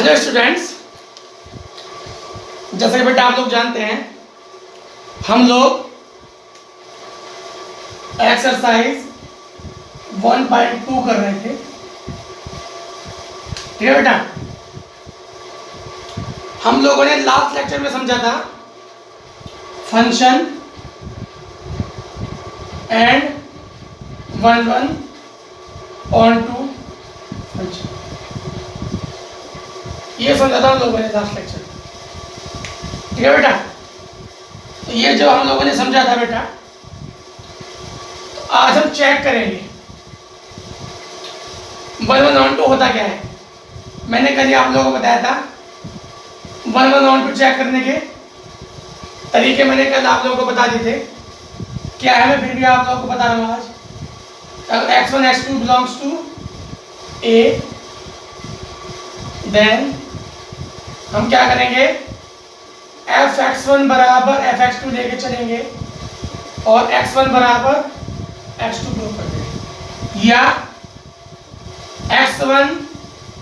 Hello students, जैसे कि बेटा आप लोग जानते हैं हम लोग एक्सरसाइज 1.2 कर रहे थे। ठीक है बेटा, हम लोगों ने लास्ट लेक्चर में समझा था फंक्शन एंड 1/1 फंक्शन, ये समझा था हम लोगों ने लास्ट लेक्चर। ठीक है बेटा, तो ये जो हम लोगों ने समझा था बेटा, तो आज हम चेक करेंगे 1/1 होता क्या है। मैंने कल आप लोगों को बताया था 1/1 चेक करने के तरीके मैंने कल आप लोगों को बता दिए थे। क्या है, मैं फिर भी आप लोगों को बता रहा हूँ आज। अगर x1 x2 belongs to a, then हम क्या करेंगे, fx1 बराबर fx2 लेके चलेंगे और x1 बराबर x2 प्रूव कर देंगे, या x1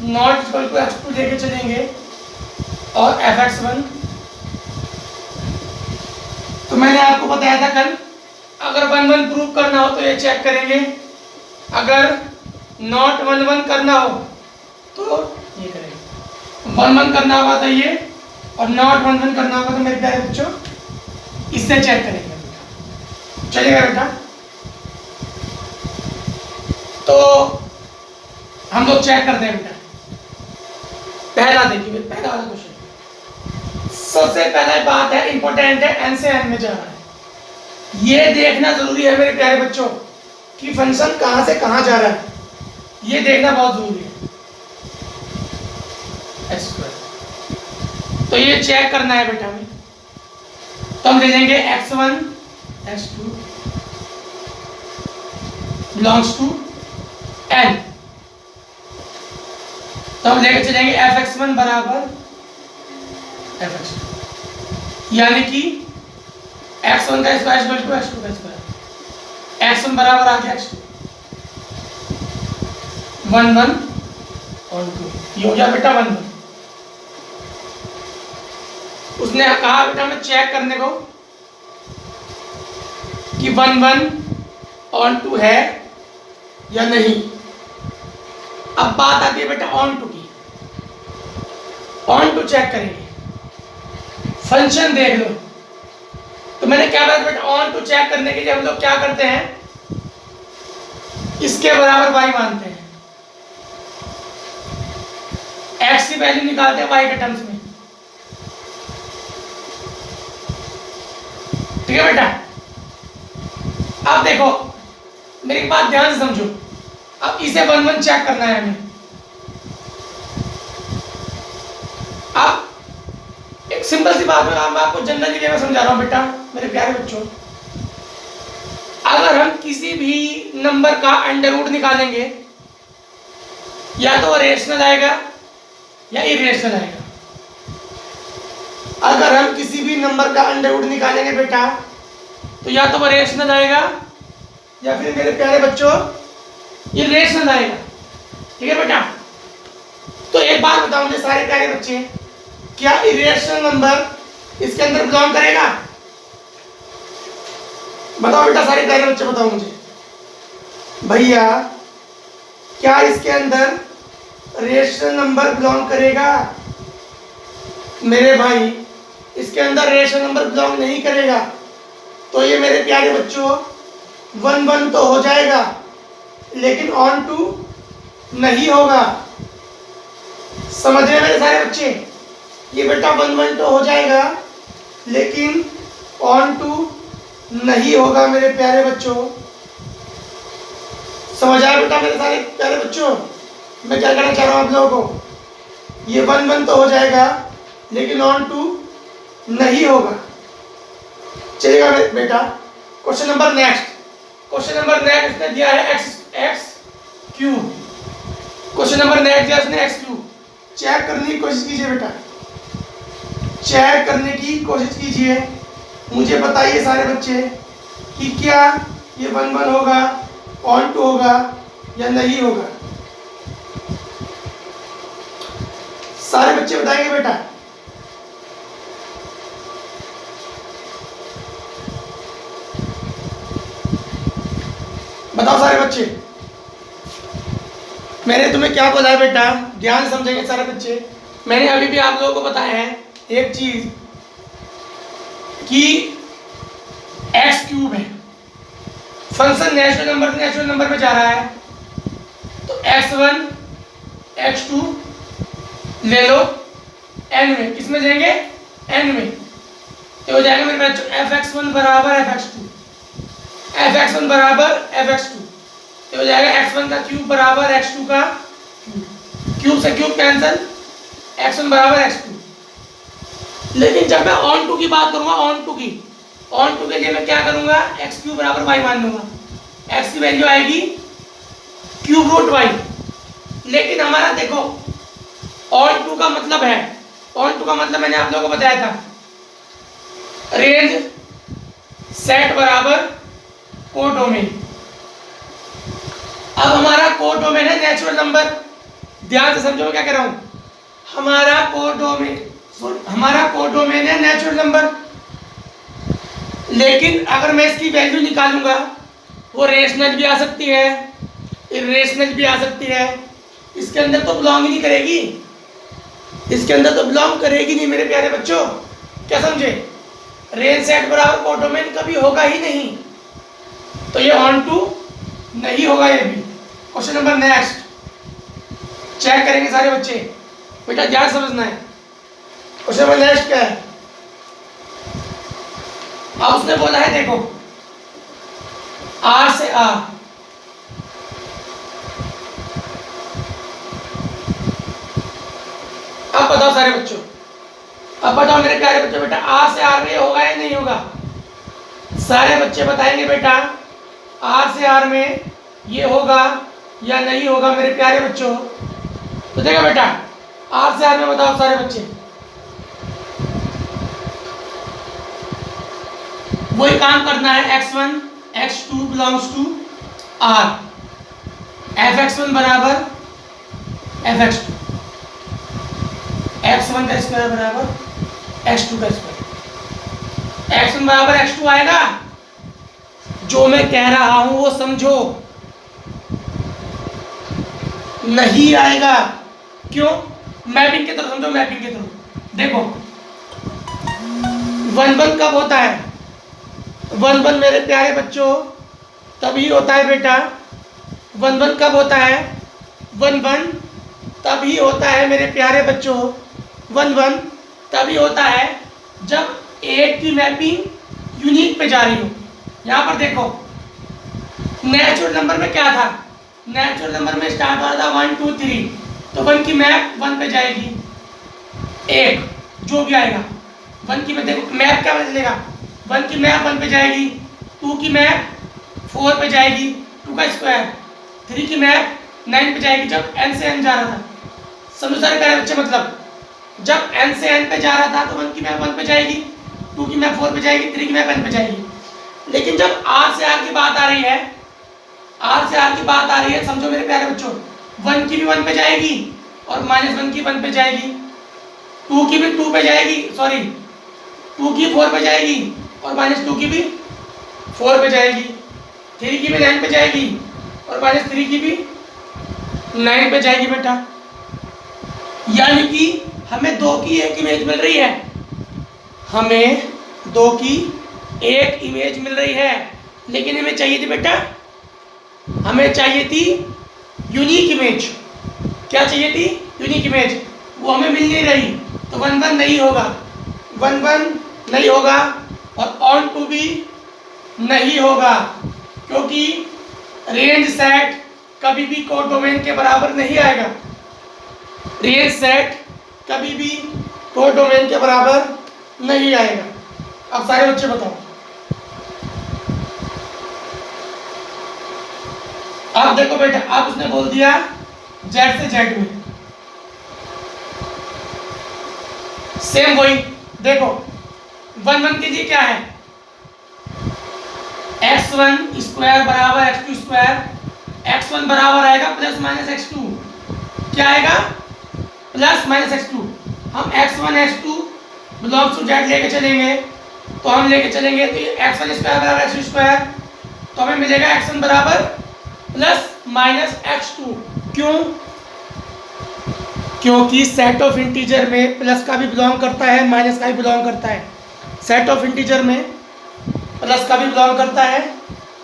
not equal to x2 लेके चलेंगे और fx1। तो मैंने आपको बताया था कल, अगर 1/1 प्रूव करना हो तो ये चेक करेंगे, अगर नॉट 1/1 करना हो तो ये करेंगे, 1/1 करना होगा तो ये, और नॉट 1/1 करना होगा तो मेरे प्यारे बच्चों इससे चेक करेंगे बेटा। चलेगा बेटा, तो हम लोग चेक करते हैं बेटा। पहला देखिए, पहला वाला क्वेश्चन सबसे पहला बात है, इंपॉर्टेंट है, एन से एन में जा रहा है। ये देखना जरूरी है मेरे प्यारे बच्चों कि फंक्शन कहां से कहां जा रहा है, ये देखना बहुत जरूरी है। तो ये चेक करना है बेटा हमें, तो हम ले लेंगे x1 x2 belongs to n, तो हम लेके चलेंगे fx1 बराबर fx2, यानी कि x1 का स्क्वायर इक्वल टू x2 का स्क्वायर, x1 बराबर आ गया x2, 1/1 और 2, ये हो गया बेटा 1/1। उसने कहा बेटा हमें चेक करने को कि 1/1 और 2 है या नहीं। अब बात आती है बेटा ऑन टू की, ऑन टू चेक करेंगे, फंक्शन देख लो। तो मैंने क्या बताया बेटा, ऑन टू चेक करने के लिए हम लोग क्या करते हैं, इसके बराबर y मानते हैं, x की वैल्यू निकालते हैं y के टर्म्स में। ठीक है बेटा, अब देखो मेरी बात ध्यान से समझो, अब इसे 1/1 चेक करना है हमें। अब एक सिंपल सी बात मैं आपको जनरली मैं समझा रहा हूं बेटा मेरे प्यारे बच्चों, अगर हम किसी भी नंबर का अंडर रूट निकालेंगे, या तो वो रेशनल आएगा या इरेशनल आएगा। अगर हम किसी भी नंबर का अंडर रूट निकालेंगे बेटा, तो या तो वो रेशनल आएगा या फिर मेरे प्यारे बच्चों इरेशनल आएगा। ठीक है बेटा, तो एक बात बताओ मुझे सारे प्यारे बच्चे, क्या इरेशनल नंबर इसके अंदर बिलोंग करेगा? बताओ बेटा सारे प्यारे बच्चे, बताओ मुझे भैया, क्या इसके अंदर रेशनल नंबर बिलोंग करेगा? मेरे भाई, इसके अंदर रेशनल नंबर बिलोंग नहीं करेगा। तो ये मेरे प्यारे बच्चों 1/1 तो हो जाएगा, लेकिन ऑन टू नहीं होगा। समझ रहे मेरे सारे बच्चे, ये बेटा 1/1 तो हो जाएगा लेकिन ऑन टू नहीं होगा मेरे प्यारे बच्चों। समझ आया बेटा मेरे सारे प्यारे बच्चों, मैं क्या कहना चाह रहा हूं आप लोगों को, ये 1/1 तो हो जाएगा लेकिन ऑन टू नहीं होगा। चलेगा बेटा, question number next, question number next इसने दिया है x cube, question number next दिया इसने x क्यूब। चेक करने की कोशिश कीजिए बेटा, चेक करने की कोशिश कीजिए, मुझे बताइए सारे बच्चे कि क्या ये 1/1 होगा, ऑन टू होगा या नहीं होगा। सारे बच्चे बताएंगे बेटा। बताओ सारे बच्चे, मैंने तुम्हें क्या बोला है बेटा, ध्यान समझेंगे सारे बच्चे। मैंने अभी भी आप लोगों को बताया है एक चीज कि एक्स क्यूब है, फंक्शन नेचुरल नंबर से नेचुरल नंबर में जा रहा है, तो x1 x2 ले लो n में, किस में जाएंगे, n में, तो हो जाएगा मेरे बच्चों fx1 बराबर fx2, fx1 बराबर fx2, तो हो जाएगा x1 का क्यूब बराबर x2 का क्यूब से क्यूब कैंसिल, x1 बराबर x2। लेकिन जब मैं ऑन टू की बात करूंगा, ऑन टू के लिए मैं क्या करूंगा, एक्स क्यूब बराबर वाई मान लूंगा, एक्स की वैल्यू आएगी क्यूब रूट वाई। लेकिन हमारा देखो ऑन टू का मतलब है, ऑन टू का मतलब मैंने आप लोगों को बताया था, रेंज सेट बराबर कोडोमेन। अब हमारा कोडोमेन है नेचुरल नंबर, ध्यान से समझो मैं क्या कह रहा हूं, हमारा कोडोमेन है नेचुरल नंबर। लेकिन अगर मैं इसकी वैल्यू निकालूंगा, वो रेशनल भी आ सकती है, इरेशनल भी आ सकती है, इसके अंदर तो बिलोंग ही नहीं करेगी, इसके अंदर तो बिलोंग करेगी नहीं मेरे प्यारे बच्चों, क्या समझे। रेंज सेट बराबर कोडोमेन कभी होगा ही नहीं, तो ये ऑन टू नहीं होगा ये भी। क्वेश्चन नंबर नेक्स्ट चेक करेंगे सारे बच्चे, बेटा ध्यान समझना है। क्वेश्चन नंबर नेक्स्ट क्या है, अब उसने बोला है देखो आर से आर, अब बताओ सारे बच्चों, अब बताओ मेरे प्यारे बच्चों, बेटा आर से आर में ये होगा या नहीं होगा, सारे बच्चे बताएंगे बेटा आर से आर में ये होगा या नहीं होगा मेरे प्यारे बच्चों। तो देखो बेटा आर से आर में बताओ सारे बच्चे, वही काम करना है, x1 x2 belongs to r, fx1 बराबर fx2, x1 का स्क्वायर बराबर x2 का स्क्वायर, x1 बराबर x2 आएगा। जो मैं कह रहा हूं वो समझो, नहीं आएगा, क्यों, मैपिंग के थ्रू समझो, मैपिंग के थ्रू देखो 1 1 कब होता है, 1 1 मेरे प्यारे बच्चों तभी होता है बेटा, 1 1 कब होता है, 1 1 तभी होता है मेरे प्यारे बच्चों, 1 1 तभी होता है जब एक की मैपिंग यूनिक पे जा रही हो। यहाँ पर देखो नेचुरल नंबर में क्या था, नेचुरल नंबर में स्टार्ट हो रहा था 1 2 3, तो 1 की मैप 1 पे जाएगी, एक जो भी आएगा 1 की, देखो मैप क्या बदलेगा, 1 की मैप 1 पे जाएगी, 2 की मैप 4 पे जाएगी, 2 का स्क्वायर, 3 की मैप 9 पे जाएगी, जब n से n जा रहा था, समझो सारे प्यारे बच्चे, मतलब जब n से n पे जा रहा था तो 1 की मैप 1 पे जाएगी, 2 की मैप 4 पे जाएगी, 3 की मैप n पे जाएगी। लेकिन जब r से r की बात आ रही है, r से r की बात आ रही है, समझो मेरे प्यारे बच्चों, 1 की भी 1 पे जाएगी और -1 की 1 पे जाएगी, 2 की भी 2 पे जाएगी, सॉरी 2 की 4 पे जाएगी और -2 की भी 4 पे जाएगी, 3 की भी 9 पे जाएगी और -3 की भी 9 पे जाएगी बेटा। यानी कि हमें 2 की एक इमेज मिल रही है, हमें 2 की एक इमेज मिल रही है, लेकिन हमें चाहिए थी बेटा, हमें चाहिए थी यूनिक इमेज। क्या चाहिए थी, यूनिक इमेज, वो हमें मिल नहीं रही, तो 1 1 नहीं होगा, 1 1 नहीं होगा और ऑन टू भी नहीं होगा, क्योंकि रेंज सेट कभी भी कोडोमेन के बराबर नहीं आएगा, रेंज सेट कभी भी कोडोमेन के बराबर नहीं आएगा। अब सारे बच्चे बताओ, अब देखो बेटा, अब उसने बोल दिया z से z में, सेम वही देखो 1 1 कीजिए क्या है, x1 स्क्वायर बराबर x2 स्क्वायर, x1 बराबर आएगा +- x2, क्या आएगा प्लस माइनस x2। हम x1 x2 belongs to Z लेके चलेंगे, तो हम लेके चलेंगे तो ये x1 स्क्वायर बराबर x2 स्क्वायर, तो हमें मिलेगा x1 बराबर प्लस माइनस x2। क्यों? क्योंकि सेट ऑफ इंटीजर में प्लस का भी बिलोंग करता है, माइनस का भी बिलोंग करता है। सेट ऑफ इंटीजर में प्लस का भी बिलोंग करता है,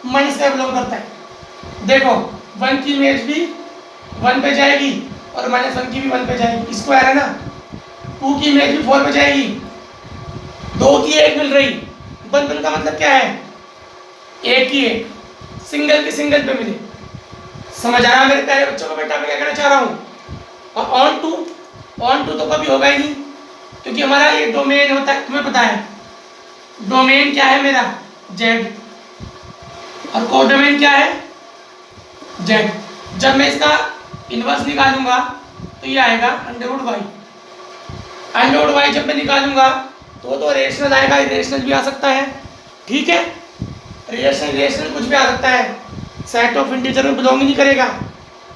माइनस का भी बिलोंग करता है। देखो 1 की इमेज भी 1 पे जाएगी और -1 की भी 1 पे जाएगी, स्क्वायर है ना। 2 की इमेज भी 4 पे जाएगी, 2 की 1 मिल रही। 1 का मतलब क्या है? 1 की 1, सिंगल की सिंगल पे मिले। समझ आया मेरे प्यारे बच्चों को बेटा मैं क्या कहना चाह रहा हूँ? और ऑन टू तो कभी होगा ही नहीं, क्योंकि हमारा ये डोमेन होता है, तुम्हें पता है डोमेन क्या है मेरा? जेड, और कोडोमेन क्या है? जेड। जब मैं इसका इनवर्स निकालूंगा तो ये आएगा √y। √y जब मैं निकालूंगा तो रेशनल आएगा, इरेशनल भी आ सकता है, ठीक है। रेशनल कुछ भी आ सकता है, सेट ऑफ इंटीजर में बिलोंग ही नहीं करेगा।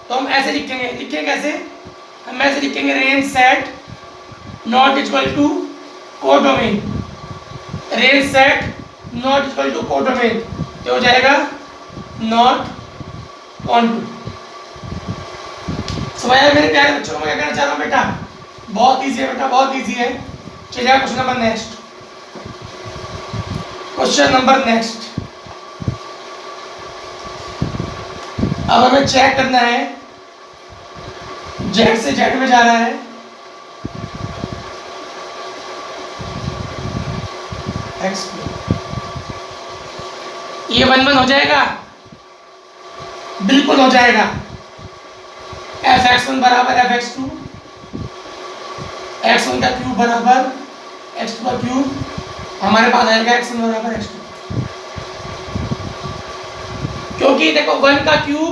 तो हम ऐसे लिखेंगे कैसे? हम ऐसे लिखेंगे range set not equal to codomain, range set not equal to codomain, तो हो जाएगा नॉट ऑन टू। समझ आया मेरे प्यारे बच्चों को मैं क्या कहना चाह रहा हूँ बेटा? बहुत इजी है बेटा, बहुत इजी है। चलिए question number next, question number next. अब हमें चेक करना है जेड से जेड में जा रहा है, एक्स ये 1 हो जाएगा, बिल्कुल हो जाएगा। fx1 बराबर fx2, x1 का क्यूब बराबर x2 का क्यूब, हमारे पास आएगा x1 बराबर x2। क्योंकि देखो 1 का क्यूब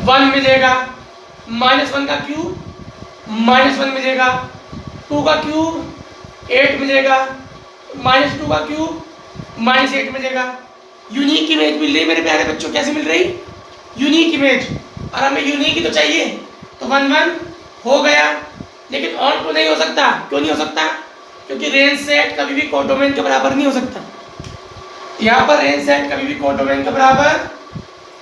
1 मिलेगा, -1 का क्यूब -1 मिलेगा, 2 का क्यूब 8 मिलेगा, -2 का क्यूब -8 मिलेगा। यूनिक इमेज मिल रही मेरे प्यारे बच्चों, कैसे मिल रही? यूनिक इमेज, और हमें यूनिक ही तो चाहिए, तो 1 हो गया। लेकिन ऑन टू नहीं हो सकता। क्यों नहीं हो सकता? क्योंकि रेंज सेट कभी भी कोडोमेन के बराबर नहीं हो सकता। यहाँ पर रेंज सेट कभी भी कोडोमेन के बराबर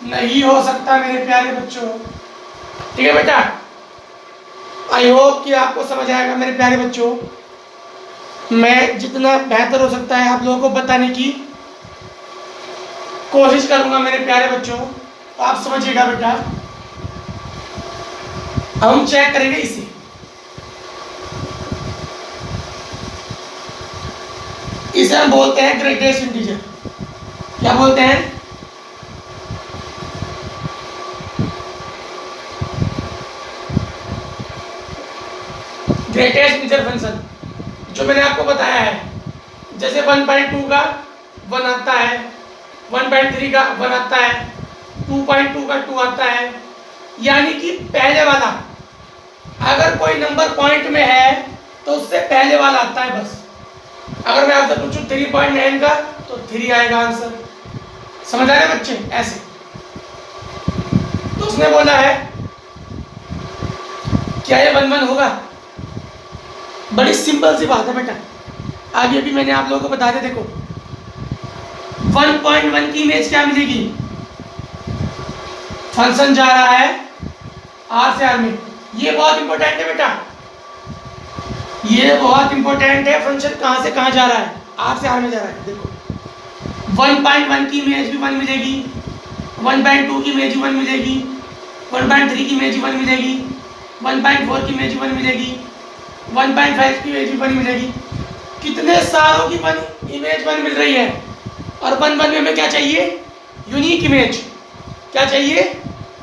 नहीं हो सकता मेरे प्यारे बच्चों, ठीक है बेटा। आई होप कि आपको समझ आएगा मेरे प्यारे बच्चों। मैं जितना बेहतर हो सकता है आप लोगों को बताने की कोशिश करूंगा मेरे प्यारे बच्चों, तो आप समझिएगा बेटा। अब हम चेक करेंगे इसे, इसे हम बोलते हैं ग्रेटेस्ट इंटीजर। क्या बोलते हैं? ग्रेटेस्ट इंटीजर फंक्शन, जो मैंने आपको बताया है। जैसे 1.2 का 1 आता है, 1.3 का 1 आता है, 2.2 का 2 आता है। यानी कि पहले वाला, अगर कोई नंबर पॉइंट में है तो उससे पहले वाला आता है बस। अगर मैं आपसे पूछूं 3.9 का तो 3 आएगा आंसर। समझ आ रहे बच्चे? ऐसे तो उसने बोला है क्या ये 1 होगा? बड़ी सिंपल सी बात है बेटा, आगे भी मैंने आप लोगों को बता दिया। देखो 1.1 की इमेज क्या मिलेगी? फंक्शन जा रहा है आर से आर में। ये बहुत इंपॉर्टेंट है बेटा, ये बहुत इंपॉर्टेंट है। फंक्शन कहां से कहां जा रहा है? आर से आर में जा रहा है। देखो 1.1 की इमेज भी 1 मिलेगी, 1.2 की इमेज भी 1 मिलेगी, 1.3 की इमेज भी 1 मिलेगी, 1.4 की इमेज भी 1 मिलेगी, 1.5 की इमेज भी 1 मिलेगी। कितने सारों की 1 इमेज 1 मिल रही है। और 1 में हमें क्या चाहिए? Unique image. क्या चाहिए?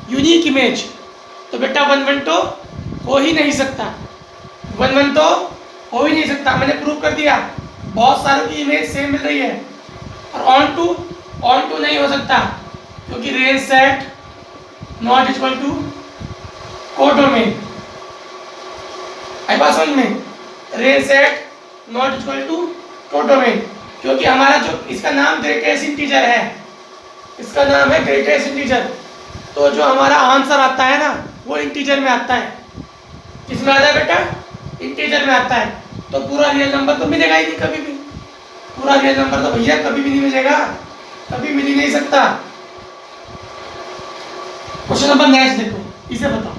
Unique image. तो बेटा 1 तो हो ही नहीं सकता, 1 तो हो ही नहीं सकता। मैंने प्रूव कर दिया, बहुत सारों की इमेज सेम मिल रही है। और ऑन टू नहीं हो सकता, क्योंकि range set not equal to codomain. आई बात समझ में? Range set not equal to codomain, क्योंकि हमारा जो इसका नाम ग्रेटेस्ट इंटीजर है, इसका नाम है ग्रेटेस्ट इंटीजर। तो जो हमारा आंसर आता है ना वो इंटीजर में आता है। किसमें आता है बेटा? इंटीजर में आता है। तो पूरा रियल नंबर तो मिलेगा ही नहीं कभी भी। पूरा रियल नंबर तो भैया कभी भी नहीं मिलेगा, कभी मिल ही नहीं सकता। क्वेश्चन नंबर नेक्स्ट देखो, इसे बताओ।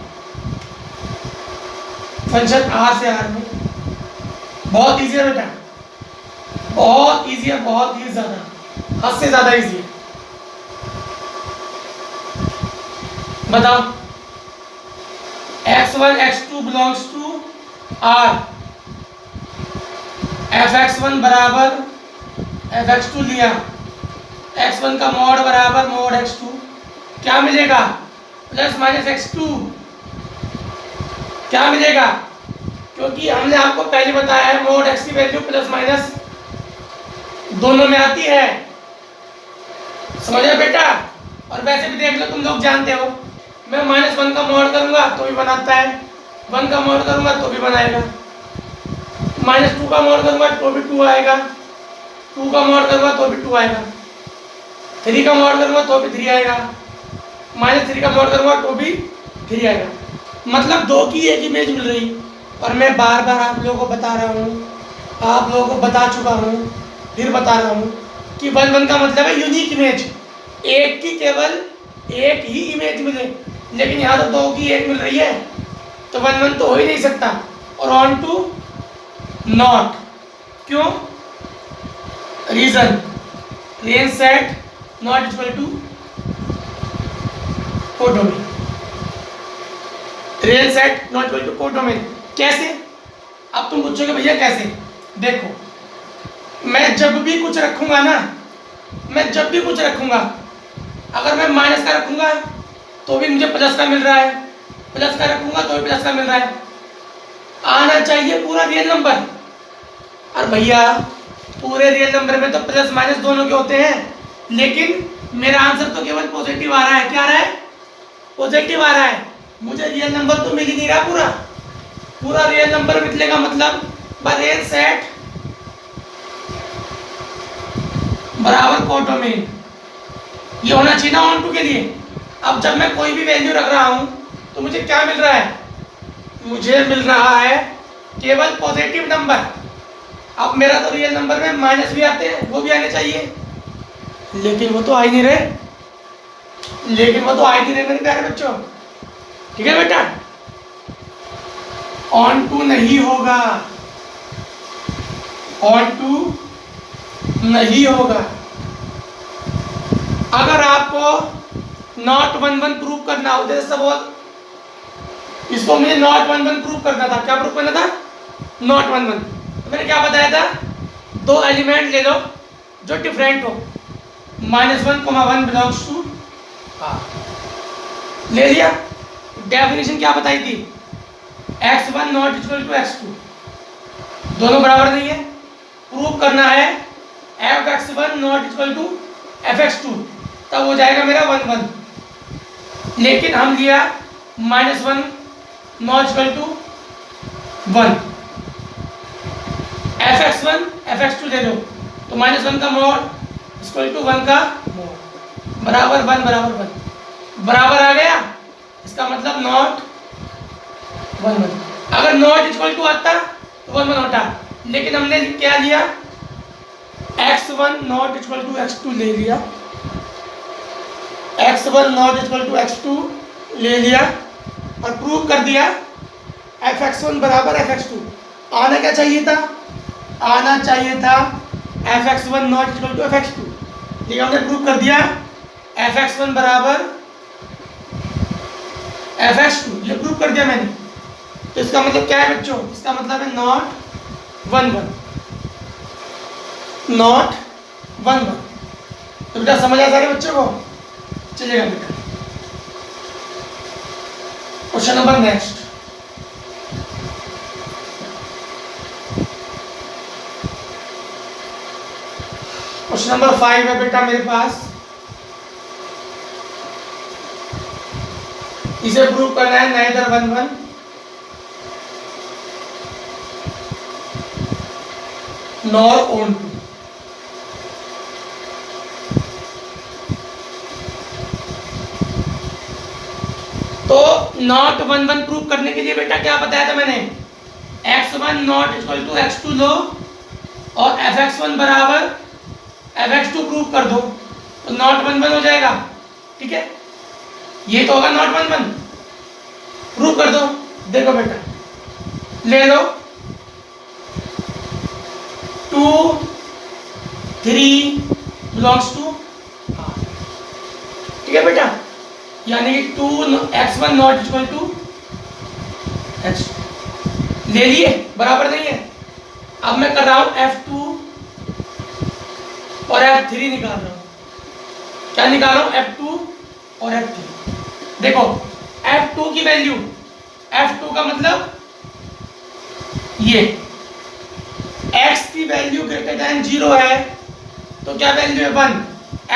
फंक्शन आर से आर में बहुत इजी है बेटा, बहुत इजी है, बहुत ही ज्यादा, हद से ज्यादा इजी है। बताओ x1 x2 belongs to r, fx1 बराबर fx2 लिया, x1 का मॉड बराबर मॉड x2, क्या मिलेगा? Plus minus x2। क्या मिलेगा? क्योंकि हमने आपको पहले बताया है मॉड x की वैल्यू प्लस माइनस दोनों में आती है, समझे बेटा? और वैसे भी देख लो, तुम लोग जानते हो, मैं -1 का मॉड करूंगा तो भी बनाता है, 1 का मॉड करूंगा तो भी बनाएगा, -2 का मॉड करूंगा तो भी 2 आएगा, 2 का मॉड करूंगा तो भी 2 आएगा, 3 का मॉड करूंगा तो भी 3 आएगा, -3 का मॉड करूंगा तो भी 3 आएगा। मतलब दो की एक इमेज मिल रही। और मैं बार बार आप लोगों को बता रहा हूँ, आप लोगों को बता चुका हूँ, फिर बता रहा हूँ कि 1 का मतलब है यूनिक इमेज, एक की केवल एक ही इमेज मिले। लेकिन यहाँ तो दो की एक मिल रही है, तो 1 तो हो ही नहीं सकता। और ऑन टू नॉट, क्यों? Reason range set not equal to codomain, range set not equal to codomain. कैसे? अब तुम पूछोगे भैया कैसे? देखो, मैं जब भी कुछ रखूंगा ना, मैं जब भी कुछ रखूंगा, अगर मैं माइनस का रखूंगा तो भी मुझे प्लस का मिल रहा है, प्लस का रखूंगा तो भी प्लस का मिल रहा है। आना चाहिए पूरा रियल नंबर। और भैया पूरे रियल नंबर में तो प्लस माइनस दोनों के होते हैं, लेकिन मेरा आंसर तो केवल पॉजिटिव आ रहा है। क्या आ रहा है? पॉजिटिव आ रहा है। मुझे रियल नंबर तो मिल ही नहीं रहा पूरा, पूरा रियल नंबर निकलेगा मतलब रेंज सेट बराबर कोडोमेन, ये होना चाहिए ना ऑन टू के लिए। अब जब मैं कोई भी वैल्यू रख रहा हूं तो मुझे क्या मिल रहा है? मुझे मिल रहा है केवल पॉजिटिव नंबर। अब मेरा तो रियल नंबर में माइनस भी आते हैं, वो भी आने चाहिए, लेकिन वो तो आ ही नहीं रहे, लेकिन वो तो आ ही नहीं रहे मेरे प्यारे बच्चों। ठीक है बेटा, ऑन टू नहीं होगा, ऑन टू नहीं होगा। अगर आपको नॉट 1 प्रूव करना हो, जैसे सपोज इसको मुझे नॉट 1 प्रूव करना था, क्या प्रूव करना था? नॉट 1 तो मैंने क्या बताया था? दो एलिमेंट ले लो जो डिफरेंट हो, -1, 1 बिलोंग्स टू R, ले लिया। डेफिनेशन क्या बताई थी? x1 not equal to x2, दोनों बराबर नहीं है, प्रूव करना है fx1 not equal to fx2, तब हो जाएगा मेरा 1 1। लेकिन हम लिया -1 not equal to 1, fx1 fx2 ले लो, तो -1 का मॉड इक्वल टू 1 का मॉड बराबर 1 बराबर 1, बराबर आ गया। इसका मतलब नॉट 1 1। अगर नॉट इक्वल टू आता तो 1 1 होता, लेकिन हमने क्या लिया? x1 not equal to x2 ले लिया, x1 not equal to x2 ले लिया और प्रूव कर दिया fx1 बराबर fx2। आना क्या चाहिए था? आना चाहिए था fx1 not equal to fx2, लेकिन हमने प्रूव कर दिया fx1 बराबर fx2, ये प्रूव कर दिया मैंने। तो इसका मतलब क्या है बच्चों? इसका मतलब है नॉट 1 1, नॉट 1 1। तो बेटा समझ आ सारे बच्चों को? चलिएगा बेटा, question number next. Question number 5 है बेटा मेरे पास, इसे प्रूव करना है नाइदर 1 1 नॉर ऑन टू। तो नॉट 1 1 प्रूव करने के लिए बेटा क्या बताया था मैंने, x1 not equal to x2 लो और fx1 बराबर fx2 प्रूव कर दो, तो नॉट 1 1 हो जाएगा। ठीक है, ये तो होगा नॉट 1 1, प्रूव कर दो। देखो बेटा ले लो 2 3 बिलोंग्स टू R। ठीक है बेटा, यानी कि 2x1 not equal to x2 ले लिए, बराबर नहीं है। अब मैं कर रहा हूं F2 और F3 निकाल रहा हूं। क्या निकाल रहा हूं, F2 और F3। देखो F2 की वैल्यू, F2 का मतलब ये x की वैल्यू ग्रेटर देन 0 है, तो क्या वैल्यू है 1,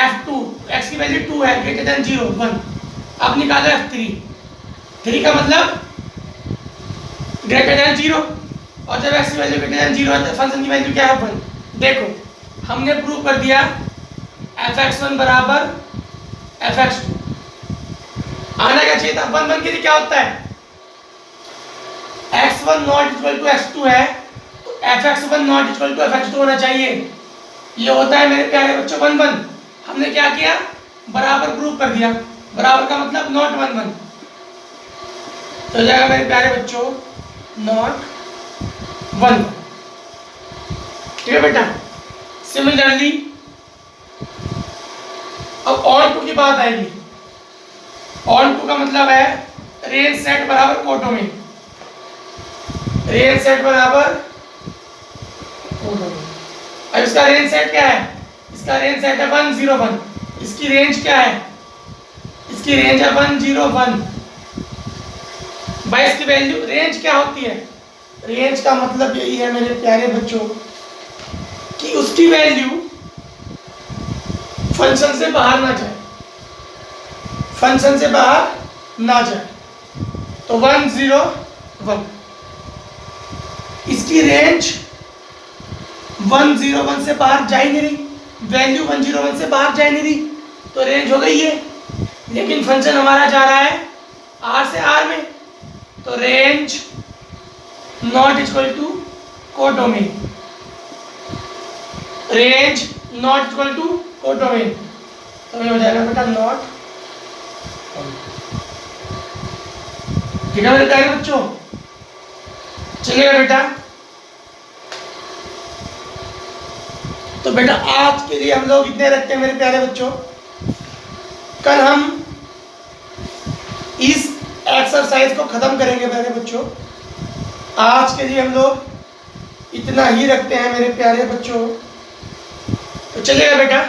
F2 x की वैल्यू 2 है, ग्रेटर देन 0 1। अब निकालो F3, 3 का मतलब ग्रेटर देन 0, और जब x की वैल्यू ग्रेटर देन 0 है तो फंक्शन की वैल्यू क्या है 1। देखो हमने प्रूव कर दिया fx1 बराबर fx2। आना क्या चाहिए था 1 1 के लिए क्या होता है, x1 not equal to x2 है, तो fx1 not equal to fx2 होना चाहिए। ये होता है मेरे प्यारे बच्चों 1 1। हमने क्या किया, बराबर प्रूव कर दिया, बराबर का मतलब नॉट 1 1, तो हो जाएगा मेरे प्यारे बच्चों नॉट 1 1। ठीक है बेटा, सिमिलरली अब ऑन टू की बात आएगी। ऑन टू का मतलब है रेंज सेट बराबर कोटोमेन, रेंज सेट बराबर कोटोमेन। अब इसका रेंज सेट क्या है, इसका रेंज सेट है 1 0 1, इसकी रेंज क्या है, इसकी रेंज है 1 0 1। भाई इसकी वैल्यू, रेंज क्या होती है, रेंज का मतलब यही है मेरे प्यारे बच्चों कि उसकी वैल्यू फंक्शन से बाहर ना जाए, फंक्शन से बाहर ना जाए, तो 1 0 1। इसकी रेंज 1 0 1 से बाहर जा ही नहीं रही, वैल्यू 1 0 1 से बाहर जा ही नहीं रही, तो रेंज हो गई है। लेकिन फंक्शन हमारा जा रहा है R से R में, तो range not equal to codomain, range not equal to codomain, तो ये हो जाएगा बेटा नॉट। ठीक है मेरे प्यारे बच्चों, चलिएगा बेटा। तो बेटा आज के लिए हम लोग इतने रखते हैं मेरे प्यारे बच्चों, कल हम इस एक्सरसाइज को खत्म करेंगे प्यारे बच्चों। आज के लिए हम लोग इतना ही रखते हैं मेरे प्यारे बच्चों। तो चलिएगा बेटा,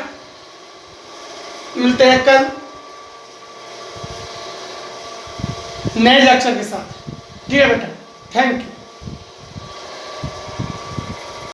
मिलते हैं कल नए लेक्चर के साथ। ठीक है बेटा, थैंक यू।